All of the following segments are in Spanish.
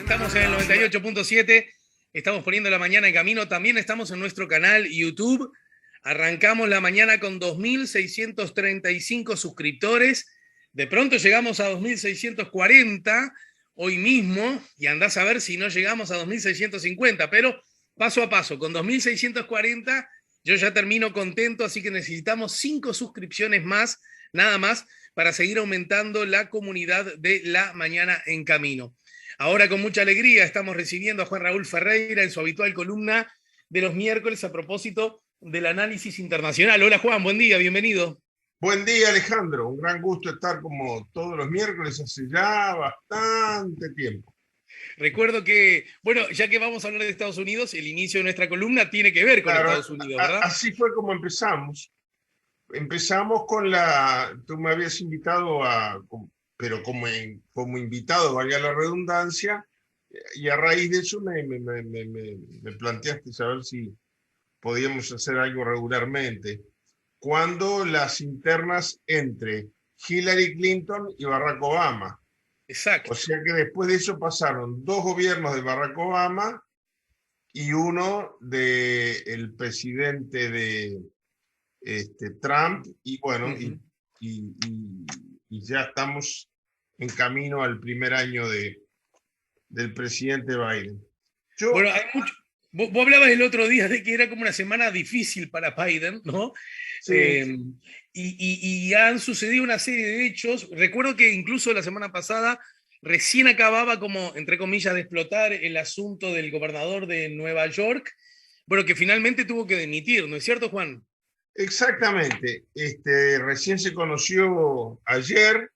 Estamos en el 98.7, estamos poniendo la mañana en camino, también estamos en nuestro canal YouTube. Arrancamos la mañana con 2.635 suscriptores, de pronto llegamos a 2.640 hoy mismo, y andás a ver si no llegamos a 2.650, pero paso a paso, con 2.640 yo ya termino contento, así que necesitamos 5 suscripciones más, nada más, para seguir aumentando la comunidad de la mañana en camino. Ahora con mucha alegría estamos recibiendo a Juan Raúl Ferreira en su habitual columna de los miércoles a propósito del análisis internacional. Hola Juan, buen día, bienvenido. Buen día, Alejandro. Un gran gusto estar como todos los miércoles hace ya bastante tiempo. Recuerdo que, bueno, ya que vamos a hablar de Estados Unidos, el inicio de nuestra columna tiene que ver con Claro, Estados Unidos, ¿verdad? así fue como empezamos. Empezamos con tú me habías invitado pero como invitado, valga la redundancia, y a raíz de eso me planteaste saber si podíamos hacer algo regularmente. Cuando las internas entre Hillary Clinton y Barack Obama. O Exacto. sea que después de eso pasaron 2 gobiernos de Barack Obama y uno del presidente de Trump, y bueno, Uh-huh. y ya estamos en camino al primer año del presidente Biden. Bueno, hay mucho. Vos hablabas el otro día de que era como una semana difícil para Biden, ¿no? Sí, Eh, y han sucedido una serie de hechos. Recuerdo que incluso la semana pasada recién acababa como, entre comillas, de explotar el asunto del gobernador de Nueva York, bueno, que finalmente tuvo que dimitir, ¿no es cierto, Juan? exactamente. Recién se conoció ayer.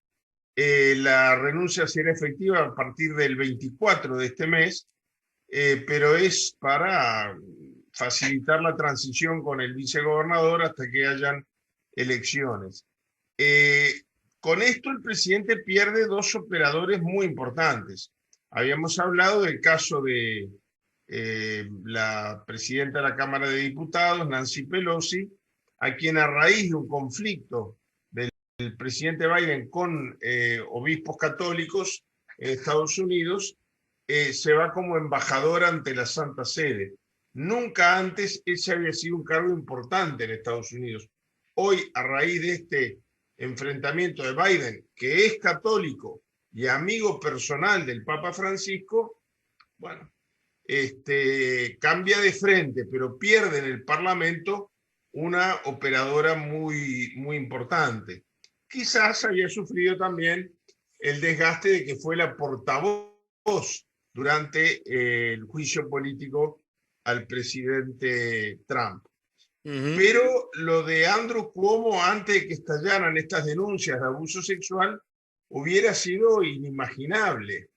La renuncia será efectiva a partir del 24 de este mes, pero es para facilitar la transición con el vicegobernador hasta que hayan elecciones. Eh, con esto el presidente pierde 2 operadores muy importantes. Habíamos hablado del caso de la presidenta de la Cámara de Diputados, Nancy Pelosi, a quien a raíz de un conflicto del presidente Biden con obispos católicos en Estados Unidos, se va como embajador ante la Santa Sede. Nunca antes ese había sido un cargo importante en Estados Unidos. Hoy, a raíz de este enfrentamiento de Biden, que es católico y amigo personal del Papa Francisco, bueno, cambia de frente, pero pierde en el Parlamento una operadora muy, muy importante. Quizás había sufrido también el desgaste de que fue la portavoz durante el juicio político al presidente Trump. Uh-huh. Pero lo de Andrew Cuomo, antes de que estallaran estas denuncias de abuso sexual, hubiera sido inimaginable.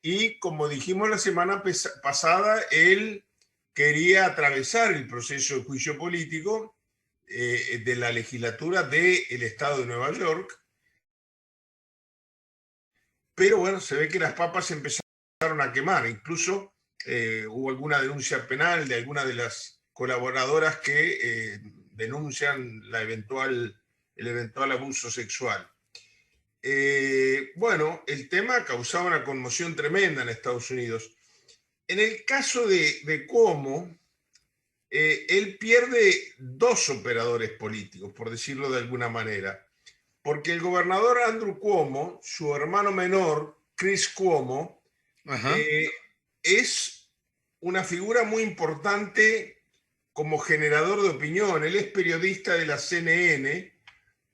Y como dijimos la semana pasada, él quería atravesar el proceso de juicio político de la legislatura del estado de Nueva York, pero bueno, se ve que las papas empezaron a quemar. Incluso hubo alguna denuncia penal de alguna de las colaboradoras que denuncian el eventual abuso sexual. Bueno, el tema causaba una conmoción tremenda en Estados Unidos. En el caso de Cuomo, él pierde 2 operadores políticos, por decirlo de alguna manera, porque el gobernador Andrew Cuomo, su hermano menor, Chris Cuomo, Ajá. eh, es una figura muy importante como generador de opinión. Él es periodista de la CNN,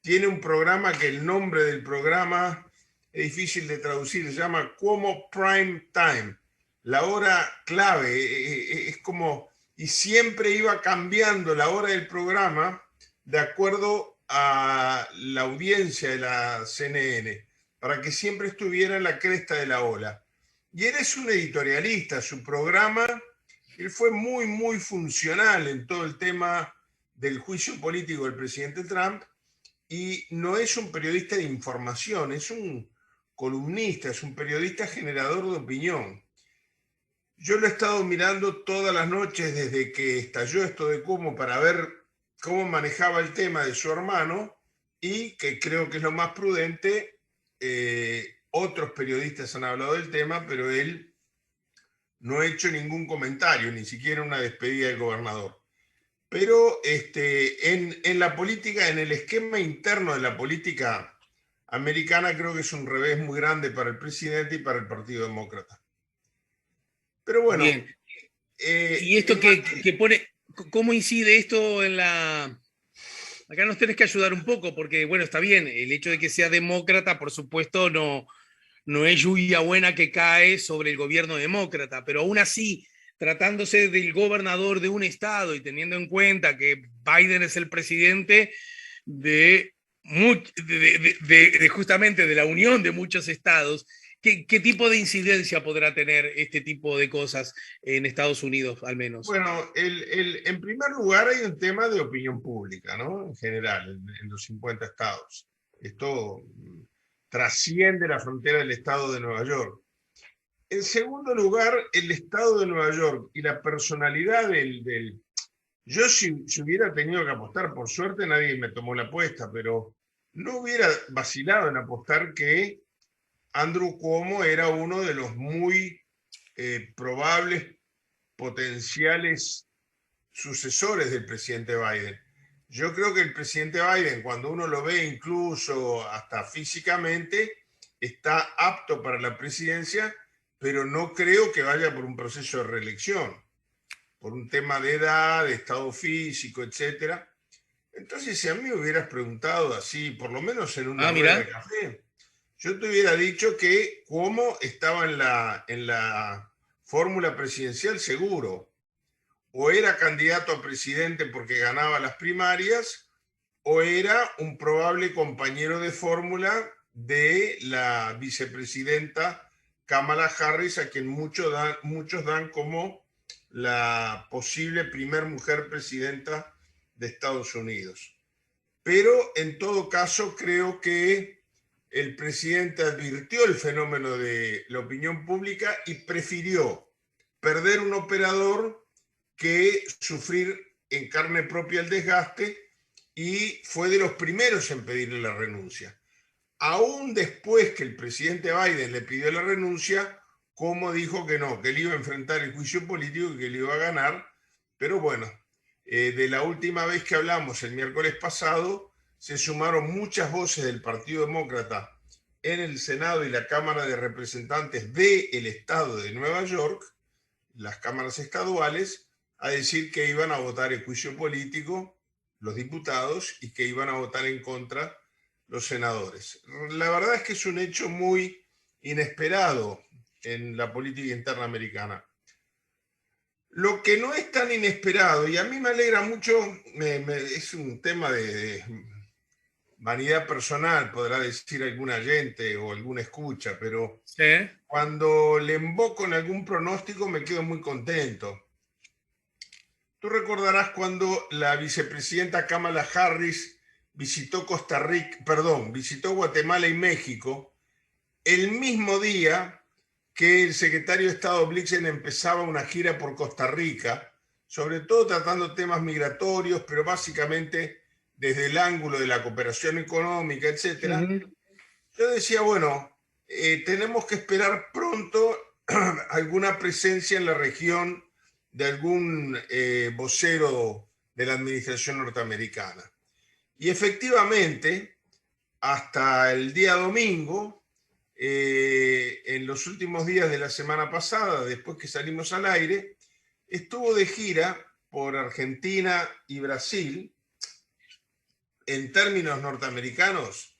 tiene un programa que el nombre del programa es difícil de traducir, se llama Cuomo Prime Time, la hora clave. Es como, y siempre iba cambiando la hora del programa de acuerdo a la audiencia de la CNN, para que siempre estuviera en la cresta de la ola. Y él es un editorialista, su programa, él fue muy, muy funcional en todo el tema del juicio político del presidente Trump, y no es un periodista de información, es un columnista, es un periodista generador de opinión. Yo lo he estado mirando todas las noches desde que estalló esto de Cuomo para ver cómo manejaba el tema de su hermano, y que creo que es lo más prudente. Otros periodistas han hablado del tema, pero él no he hecho ningún comentario, ni siquiera una despedida del gobernador. Pero en la política, en el esquema interno de la política americana, creo que es un revés muy grande para el presidente y para el Partido Demócrata. Pero bueno, Bien. ¿Y esto que pone, cómo incide esto en la... Acá nos tenés que ayudar un poco, porque bueno, está bien, el hecho de que sea demócrata, por supuesto, no es lluvia buena que cae sobre el gobierno demócrata, pero aún así, tratándose del gobernador de un estado y teniendo en cuenta que Biden es el presidente de, justamente de la unión de muchos estados, ¿qué tipo de incidencia podrá tener este tipo de cosas en Estados Unidos, al menos? bueno, en primer lugar hay un tema de opinión pública, ¿no? En general, en los 50 estados. Esto trasciende la frontera del estado de Nueva York. En segundo lugar, el estado de Nueva York y la personalidad yo si hubiera tenido que apostar, por suerte nadie me tomó la apuesta, pero no hubiera vacilado en apostar que Andrew Cuomo era uno de los muy probables potenciales sucesores del presidente Biden. Yo creo que el presidente Biden, cuando uno lo ve incluso hasta físicamente, está apto para la presidencia, pero no creo que vaya por un proceso de reelección, por un tema de edad, de estado físico, etcétera. Entonces, si a mí me hubieras preguntado así, por lo menos en una Ah, rueda de mira. café, yo te hubiera dicho que Cuomo estaba en la fórmula presidencial seguro. O era candidato a presidente porque ganaba las primarias, o era un probable compañero de fórmula de la vicepresidenta Kamala Harris, a quien muchos dan como la posible primer mujer presidenta de Estados Unidos. Pero en todo caso creo que el presidente advirtió el fenómeno de la opinión pública y prefirió perder un operador que sufrir en carne propia el desgaste, y fue de los primeros en pedirle la renuncia. Aún después que el presidente Biden le pidió la renuncia, como dijo que no, que él iba a enfrentar el juicio político y que le iba a ganar. Pero bueno, de la última vez que hablamos el miércoles pasado, se sumaron muchas voces del Partido Demócrata en el Senado y la Cámara de Representantes del Estado de Nueva York, las cámaras estaduales, a decir que iban a votar el juicio político los diputados y que iban a votar en contra los senadores. La verdad es que es un hecho muy inesperado en la política interna americana. Lo que no es tan inesperado, y a mí me alegra mucho, es un tema de vanidad personal, podrá decir algún oyente o alguna escucha, pero Sí. cuando le emboco en algún pronóstico me quedo muy contento. Tú recordarás cuando la vicepresidenta Kamala Harris visitó Costa Rica, perdón, visitó Guatemala y México el mismo día que el secretario de Estado Blixen empezaba una gira por Costa Rica, sobre todo tratando temas migratorios, pero básicamente desde el ángulo de la cooperación económica, etcétera. Ujú. Yo decía, bueno, tenemos que esperar pronto alguna presencia en la región de algún vocero de la administración norteamericana. Y efectivamente, hasta el día domingo, en los últimos días de la semana pasada, después que salimos al aire, estuvo de gira por Argentina y Brasil, en términos norteamericanos,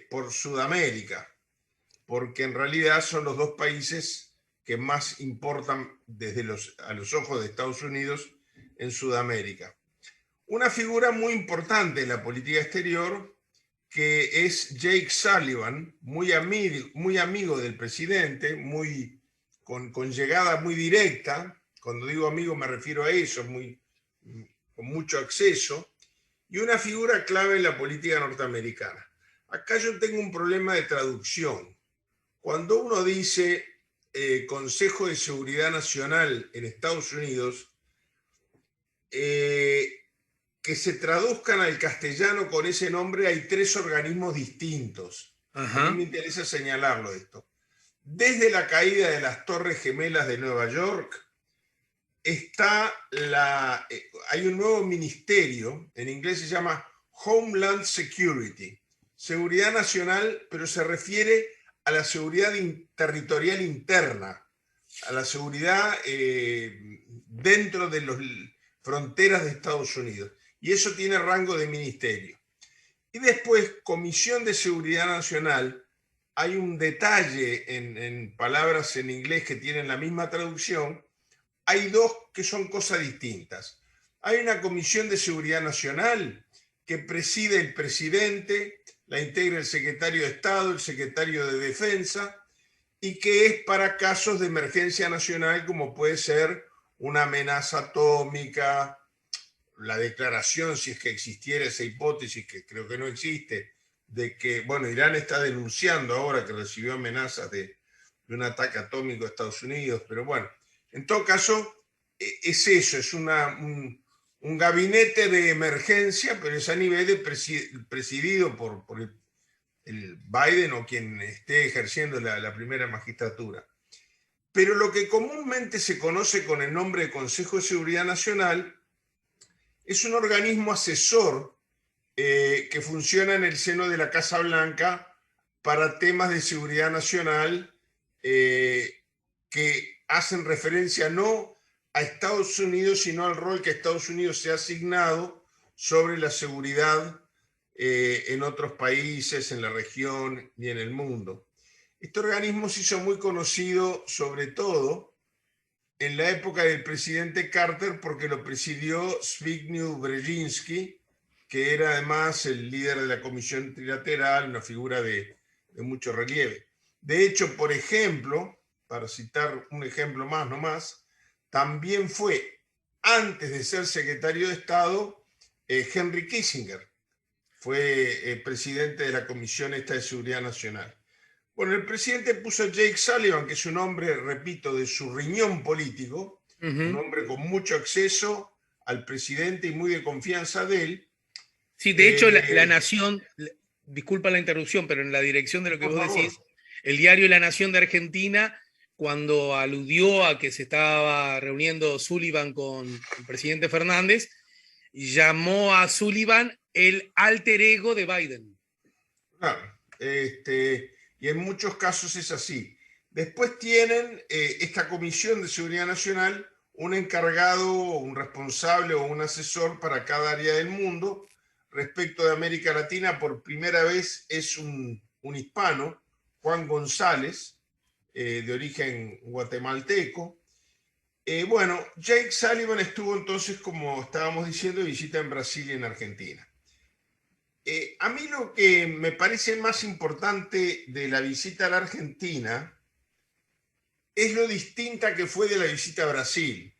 por Sudamérica, porque en realidad son los dos países que más importan a los ojos de Estados Unidos en Sudamérica. Una figura muy importante en la política exterior, que es Jake Sullivan, muy amigo del presidente, con llegada muy directa. Cuando digo amigo me refiero a eso, con mucho acceso, y una figura clave en la política norteamericana. Acá yo tengo un problema de traducción. Cuando uno dice Consejo de Seguridad Nacional en Estados Unidos, que se traduzcan al castellano con ese nombre, hay tres organismos distintos. A mí me Ajá. interesa señalarlo esto. desde la caída de las Torres Gemelas de Nueva York, hay un nuevo ministerio, en inglés se llama Homeland Security, seguridad nacional, pero se refiere a la seguridad territorial interna, a la seguridad dentro de las fronteras de Estados Unidos. Y eso tiene rango de ministerio. Y después, Comisión de Seguridad Nacional, hay un detalle en palabras en inglés que tienen la misma traducción. Hay dos que son cosas distintas. Hay una Comisión de Seguridad Nacional que preside el presidente, la integra el secretario de Estado, el secretario de Defensa, y que es para casos de emergencia nacional como puede ser una amenaza atómica, la declaración, si es que existiera esa hipótesis, que creo que no existe, de que, bueno, Irán está denunciando ahora que recibió amenazas de un ataque atómico a Estados Unidos, pero bueno, en todo caso, es eso, es un gabinete de emergencia, pero es a nivel de presidido por el Biden o quien esté ejerciendo la primera magistratura. Pero lo que comúnmente se conoce con el nombre de Consejo de Seguridad Nacional es un organismo asesor que funciona en el seno de la Casa Blanca para temas de seguridad nacional que hacen referencia no a Estados Unidos, sino al rol que Estados Unidos se ha asignado sobre la seguridad en otros países, en la región y en el mundo. Este organismo se hizo muy conocido sobre todo en la época del presidente Carter porque lo presidió Zbigniew Brzezinski, que era además el líder de la Comisión Trilateral, una figura de mucho relieve. De hecho, por ejemplo, para citar un ejemplo más nomás, también fue, antes de ser secretario de Estado, Henry Kissinger, fue presidente de la Comisión esta de Seguridad Nacional. Bueno, el presidente puso a Jake Sullivan, que es un hombre, repito, de su riñón político, un hombre con mucho acceso al presidente y muy de confianza de él. Sí, de hecho, la Nación, disculpa la interrupción, pero en la dirección de lo que Por vos favor. decís, el diario La Nación de Argentina, cuando aludió a que se estaba reuniendo Sullivan con el presidente Fernández, llamó a Sullivan el alter ego de Biden. Claro, y en muchos casos es así. Después tienen esta Comisión de Seguridad Nacional, un encargado, un responsable o un asesor para cada área del mundo. Respecto de América Latina, por primera vez es un hispano, Juan González, de origen guatemalteco. Bueno, Jake Sullivan estuvo entonces, como estábamos diciendo, de visita en Brasil y en Argentina. A mí lo que me parece más importante de la visita a la Argentina es lo distinta que fue de la visita a Brasil.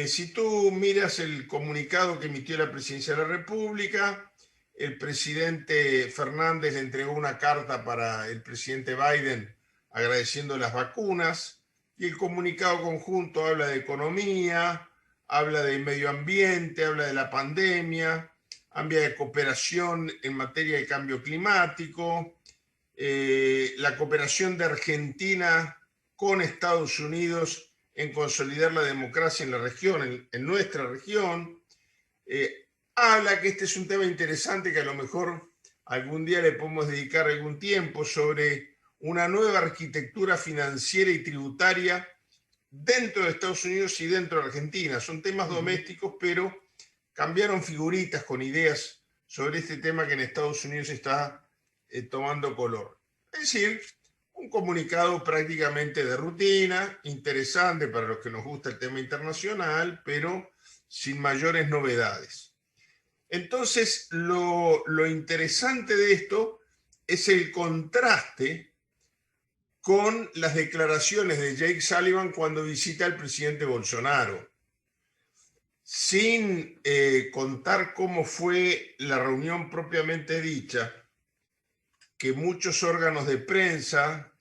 Si tú miras el comunicado que emitió la Presidencia de la República, el presidente Fernández le entregó una carta para el presidente Biden agradeciendo las vacunas, y el comunicado conjunto habla de economía, habla de medio ambiente, habla de la pandemia, habla de cooperación en materia de cambio climático, la cooperación de Argentina con Estados Unidos en consolidar la democracia en la región, en nuestra región. Habla que este es un tema interesante que a lo mejor algún día le podemos dedicar algún tiempo, sobre una nueva arquitectura financiera y tributaria dentro de Estados Unidos y dentro de Argentina. Son temas domésticos, pero cambiaron figuritas con ideas sobre este tema que en Estados Unidos está tomando color. Es decir, un comunicado prácticamente de rutina, interesante para los que nos gusta el tema internacional, pero sin mayores novedades. Entonces, lo interesante de esto es el contraste con las declaraciones de Jake Sullivan cuando visita al presidente Bolsonaro. Sin contar cómo fue la reunión propiamente dicha, que muchos órganos de prensa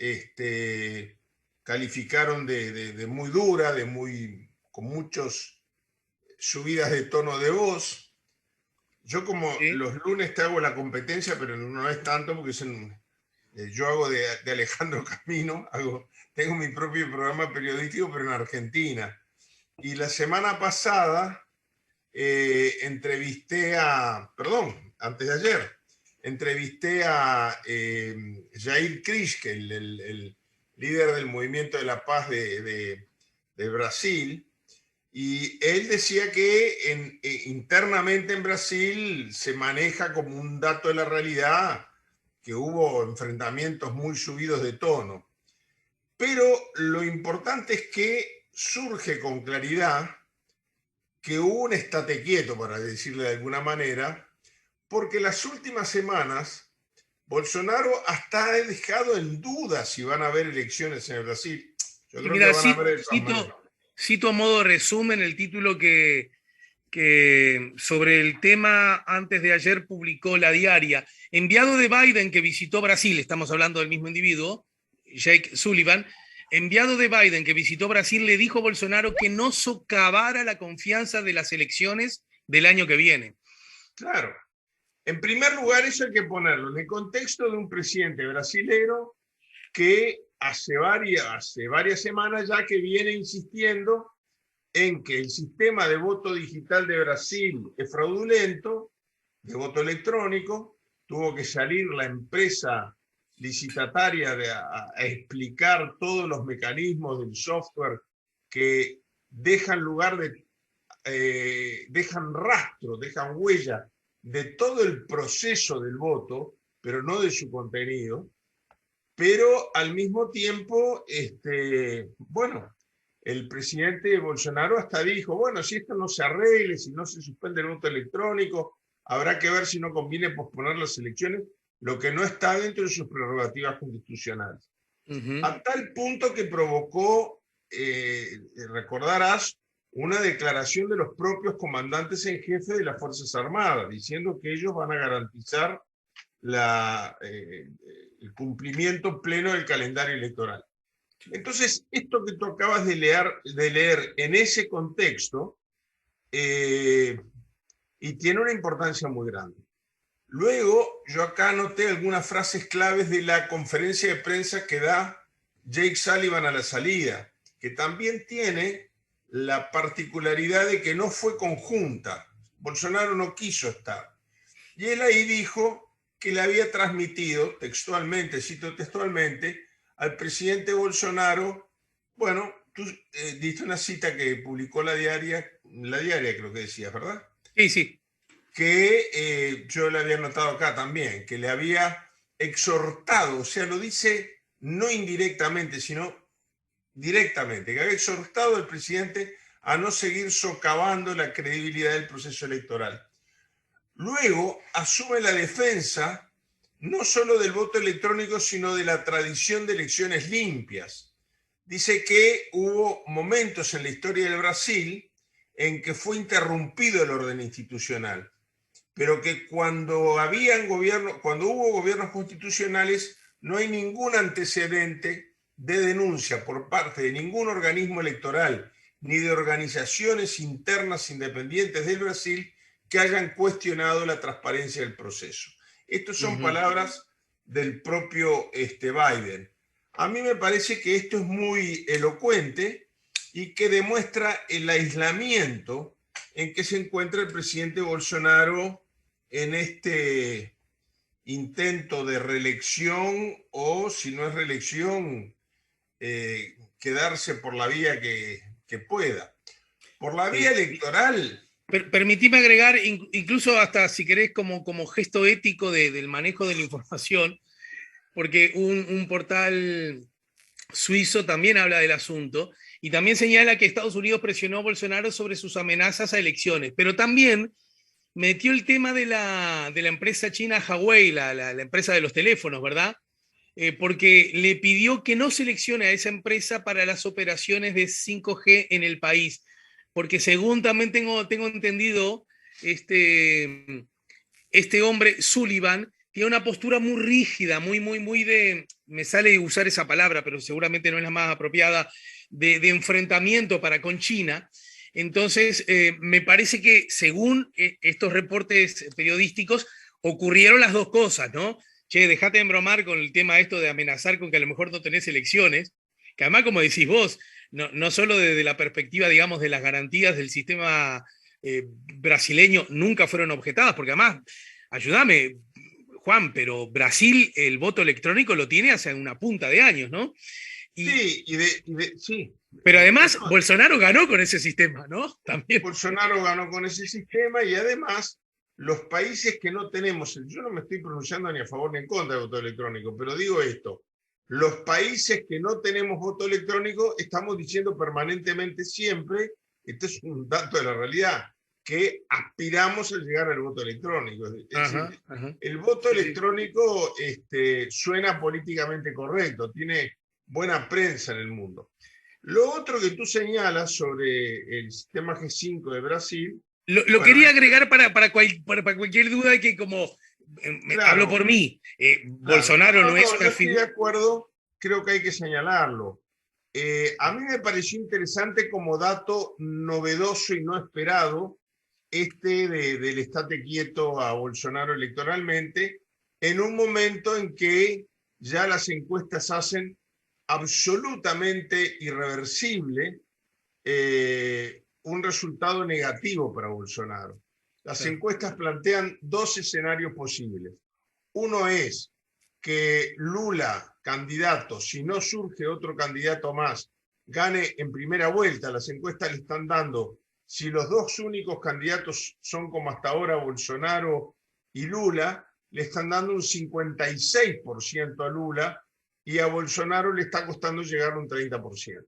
calificaron de muy dura, con muchas subidas de tono de voz. Yo como ¿Sí? los lunes te hago la competencia, pero no es tanto porque Yo hago de Alejandro Camino, tengo mi propio programa periodístico, pero en Argentina. Y la semana pasada perdón, antes de ayer, entrevisté a Jair Krisch, el líder del Movimiento de la Paz de Brasil, y él decía que internamente en Brasil se maneja como un dato de la realidad que hubo enfrentamientos muy subidos de tono. Pero lo importante es que surge con claridad que hubo un estate quieto, para decirle de alguna manera, porque las últimas semanas Bolsonaro hasta ha dejado en duda si van a haber elecciones en Brasil. Yo Y creo que mira, van a haber de todas maneras. cito a modo de resumen el título que sobre el tema antes de ayer publicó La Diaria. Enviado de Biden que visitó Brasil, estamos hablando del mismo individuo, Jake Sullivan, enviado de Biden que visitó Brasil le dijo a Bolsonaro que no socavara la confianza de las elecciones del año que viene. Claro. En primer lugar, eso hay que ponerlo en el contexto de un presidente brasilero que hace varias semanas ya que viene insistiendo en que el sistema de voto digital de Brasil es fraudulento, de voto electrónico. Tuvo que salir la empresa licitataria a explicar todos los mecanismos del software que dejan dejan rastro, dejan huella de todo el proceso del voto, pero no de su contenido. Pero al mismo tiempo, bueno, el presidente Bolsonaro hasta dijo, bueno, si esto no se arregle, si no se suspende el voto electrónico, habrá que ver si no conviene posponer las elecciones, lo que no está dentro de sus prerrogativas constitucionales. A tal punto que provocó, recordarás, una declaración de los propios comandantes en jefe de las Fuerzas Armadas, diciendo que ellos van a garantizar el cumplimiento pleno del calendario electoral. Entonces, esto que tú acabas de leer en ese contexto, y tiene una importancia muy grande. Luego, yo acá anoté algunas frases claves de la conferencia de prensa que da Jake Sullivan a la salida, que también tiene la particularidad de que no fue conjunta. Bolsonaro no quiso estar. Y él ahí dijo que le había transmitido textualmente, cito textualmente, al presidente Bolsonaro, bueno, tú diste una cita que publicó la diaria creo que decías, ¿verdad? Sí, sí. Que yo le había notado acá también, que le había exhortado, o sea, lo dice no indirectamente, sino directamente, que había exhortado al presidente a no seguir socavando la credibilidad del proceso electoral. Luego asume la defensa no solo del voto electrónico, sino de la tradición de elecciones limpias. Dice que hubo momentos en la historia del Brasil en que fue interrumpido el orden institucional, pero que cuando hubo gobiernos constitucionales, no hay ningún antecedente de denuncia por parte de ningún organismo electoral ni de organizaciones internas independientes del Brasil que hayan cuestionado la transparencia del proceso. Estas son palabras del propio Biden. A mí me parece que esto es muy elocuente y que demuestra el aislamiento en que se encuentra el presidente Bolsonaro en este intento de reelección, o si no es reelección, quedarse por la vía que pueda. Por la vía electoral. Permitime agregar, incluso hasta si querés, como gesto ético del manejo de la información, porque un portal suizo también habla del asunto y también señala que Estados Unidos presionó a Bolsonaro sobre sus amenazas a elecciones, pero también metió el tema de la empresa china Huawei, la empresa de los teléfonos, ¿verdad? Porque le pidió que no seleccione a esa empresa para las operaciones de 5G en el país, porque según también tengo entendido, este hombre, Sullivan, tiene una postura muy rígida, muy me sale usar esa palabra, pero seguramente no es la más apropiada, de enfrentamiento para con China. Entonces, me parece que según estos reportes periodísticos, ocurrieron las dos cosas, ¿no? che, dejate de embromar con el tema esto de amenazar con que a lo mejor no tenés elecciones, que además, como decís vos, no solo desde la perspectiva, digamos, de las garantías del sistema brasileño nunca fueron objetadas, porque además, ayúdame, Juan, pero Brasil el voto electrónico lo tiene hace una punta de años, ¿no? Y, Sí, sí. pero además, No, Bolsonaro ganó con ese sistema, ¿no? También. Bolsonaro ganó con ese sistema y además los países que no tenemos, yo no me estoy pronunciando ni a favor ni en contra del voto electrónico, pero digo esto, los países que no tenemos voto electrónico estamos diciendo permanentemente siempre, este es un dato de la realidad, que aspiramos a llegar al voto electrónico. Es Ajá, decir, ajá. el voto Sí, sí. electrónico suena políticamente correcto, tiene buena prensa en el mundo. Lo otro que tú señalas sobre el sistema G5 de Brasil, Lo bueno, quería agregar para cualquier duda que como, hablo claro, por mí, claro. Bolsonaro no es No, yo una estoy de figura... acuerdo, creo que hay que señalarlo. A mí me pareció interesante como dato novedoso y no esperado del estate quieto a Bolsonaro electoralmente en un momento en que ya las encuestas hacen absolutamente irreversible un resultado negativo para Bolsonaro. Las Claro, encuestas plantean dos escenarios posibles. Uno es que Lula, candidato, si no surge otro candidato más, gane en primera vuelta. Las encuestas le están dando, si los dos únicos candidatos son como hasta ahora Bolsonaro y Lula, le están dando un 56% a Lula y a Bolsonaro le está costando llegar a un 30%.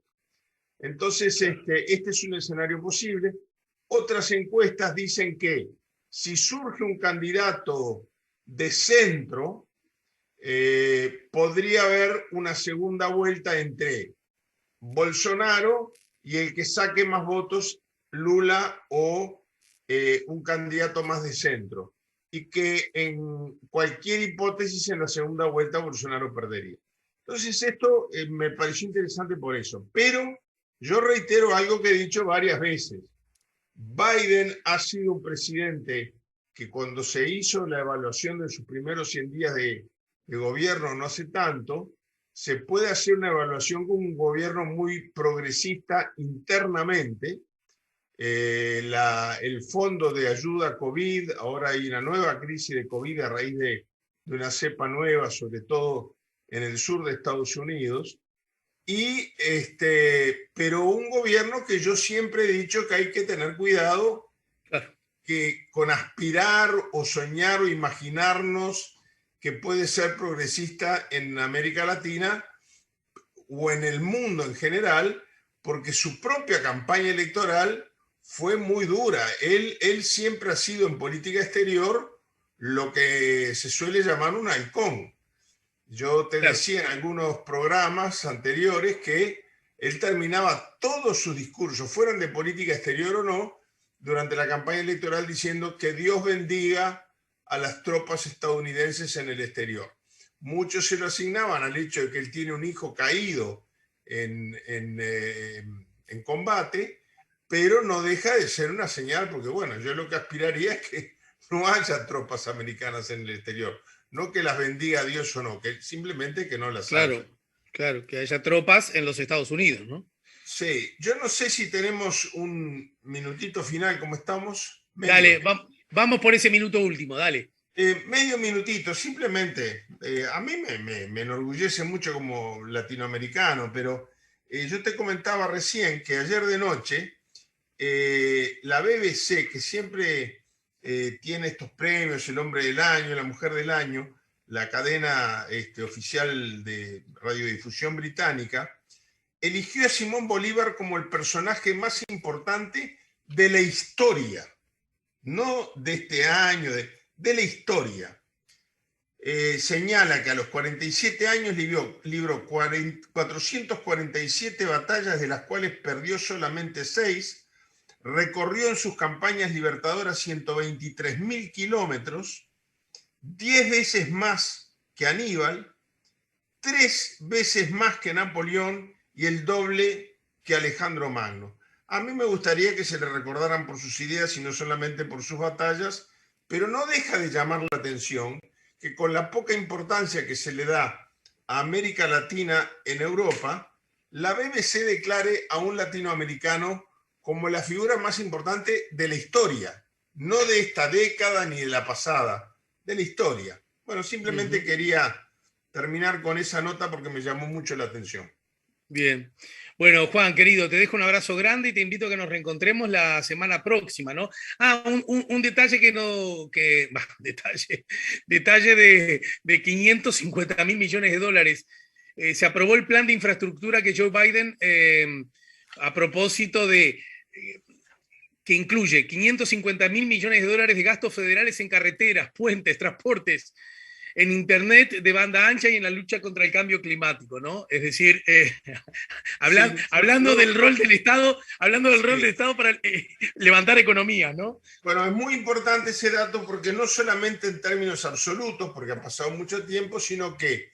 Entonces, claro. este es un escenario posible. Otras encuestas dicen que si surge un candidato de centro, podría haber una segunda vuelta entre Bolsonaro y el que saque más votos, Lula o un candidato más de centro. Y que en cualquier hipótesis en la segunda vuelta Bolsonaro perdería. Entonces esto me pareció interesante por eso. Pero yo reitero algo que he dicho varias veces. Biden ha sido un presidente que cuando se hizo la evaluación de sus primeros 100 días de gobierno no hace tanto, se puede hacer una evaluación con un gobierno muy progresista internamente. El fondo de ayuda COVID, ahora hay una nueva crisis de COVID a raíz de una cepa nueva, sobre todo en el sur de Estados Unidos. Pero un gobierno que yo siempre he dicho que hay que tener cuidado Claro. que con aspirar o soñar o imaginarnos que puede ser progresista en América Latina o en el mundo en general, porque su propia campaña electoral fue muy dura. Él siempre ha sido en política exterior lo que se suele llamar un halcón. Yo te Claro. decía en algunos programas anteriores que él terminaba todos sus discursos, fueran de política exterior o no, durante la campaña electoral diciendo que Dios bendiga a las tropas estadounidenses en el exterior. Muchos se lo asignaban al hecho de que él tiene un hijo caído en combate, pero no deja de ser una señal, porque bueno, yo lo que aspiraría es que no haya tropas americanas en el exterior. No que las bendiga Dios o no, que simplemente que no las haya. Claro, claro, que haya tropas en los Estados Unidos, ¿no? Sí, yo no sé si tenemos un minutito final, como estamos, Dale, medio. vamos por ese minuto último, dale. Medio minutito, simplemente, a mí me enorgullece mucho como latinoamericano, pero yo te comentaba recién que ayer de noche la BBC, que siempre tiene estos premios, el hombre del año, la mujer del año, la cadena oficial de radiodifusión británica, eligió a Simón Bolívar como el personaje más importante de la historia, no de este año, de la historia. Señala que a los 47 años libró 447 batallas, de las cuales perdió solamente 6, recorrió en sus campañas libertadoras 123.000 kilómetros, 10 veces más que Aníbal, 3 veces más que Napoleón y el doble que Alejandro Magno. A mí me gustaría que se le recordaran por sus ideas y no solamente por sus batallas, pero no deja de llamar la atención que con la poca importancia que se le da a América Latina en Europa, la BBC declare a un latinoamericano como la figura más importante de la historia, no de esta década ni de la pasada, de la historia. Bueno, simplemente quería terminar con esa nota porque me llamó mucho la atención. Bien. Bueno, Juan, querido, te dejo un abrazo grande y te invito a que nos reencontremos la semana próxima, ¿no? Ah, un detalle que no, detalle de 550 mil millones de dólares. Se aprobó el plan de infraestructura que Joe Biden, a propósito de, que incluye 550 mil millones de dólares de gastos federales en carreteras, puentes, transportes, en Internet de banda ancha y en la lucha contra el cambio climático, ¿no? Es decir, hablando del rol del Estado, para levantar economías, ¿no? Bueno, es muy importante ese dato porque no solamente en términos absolutos, porque ha pasado mucho tiempo, sino que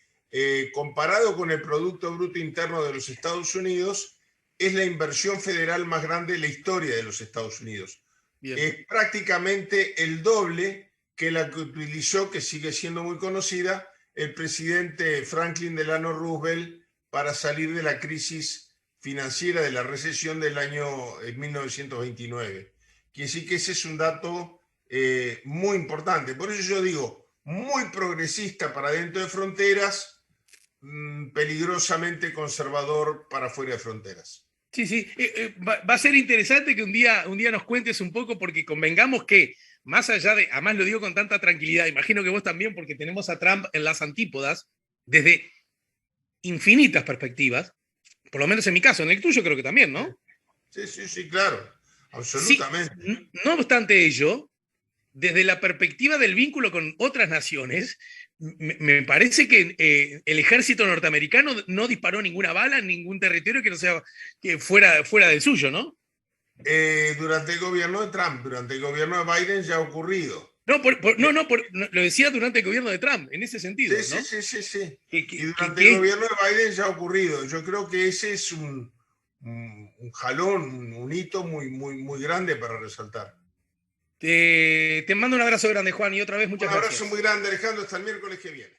comparado con el Producto Bruto Interno de los Estados Unidos, es la inversión federal más grande de la historia de los Estados Unidos. Bien. Es prácticamente el doble que la que utilizó, que sigue siendo muy conocida, el presidente Franklin Delano Roosevelt para salir de la crisis financiera de la recesión del año 1929. Quiere decir que ese es un dato muy importante. Por eso yo digo, muy progresista para dentro de fronteras, peligrosamente conservador para fuera de fronteras. Sí, sí. Va a ser interesante que un día nos cuentes un poco, porque convengamos que, más allá de, además lo digo con tanta tranquilidad, imagino que vos también, porque tenemos a Trump en las antípodas, desde infinitas perspectivas, por lo menos en mi caso, en el tuyo creo que también, ¿no? Sí, claro, Sí, absolutamente. no obstante ello, desde la perspectiva del vínculo con otras naciones, me parece que el ejército norteamericano no disparó ninguna bala en ningún territorio que no sea que fuera del suyo, ¿no? Durante el gobierno de Trump, durante el gobierno de Biden ya ha ocurrido. No, lo decía durante el gobierno de Trump, en ese sentido, ¿no? Sí. Que, Y que, durante el que, gobierno de Biden ya ha ocurrido. Yo creo que ese es un jalón, un hito muy grande para resaltar. te mando un abrazo grande, Juan, y otra vez Un muchas abrazo gracias. muy grande, Alejandro. Hasta el miércoles que viene.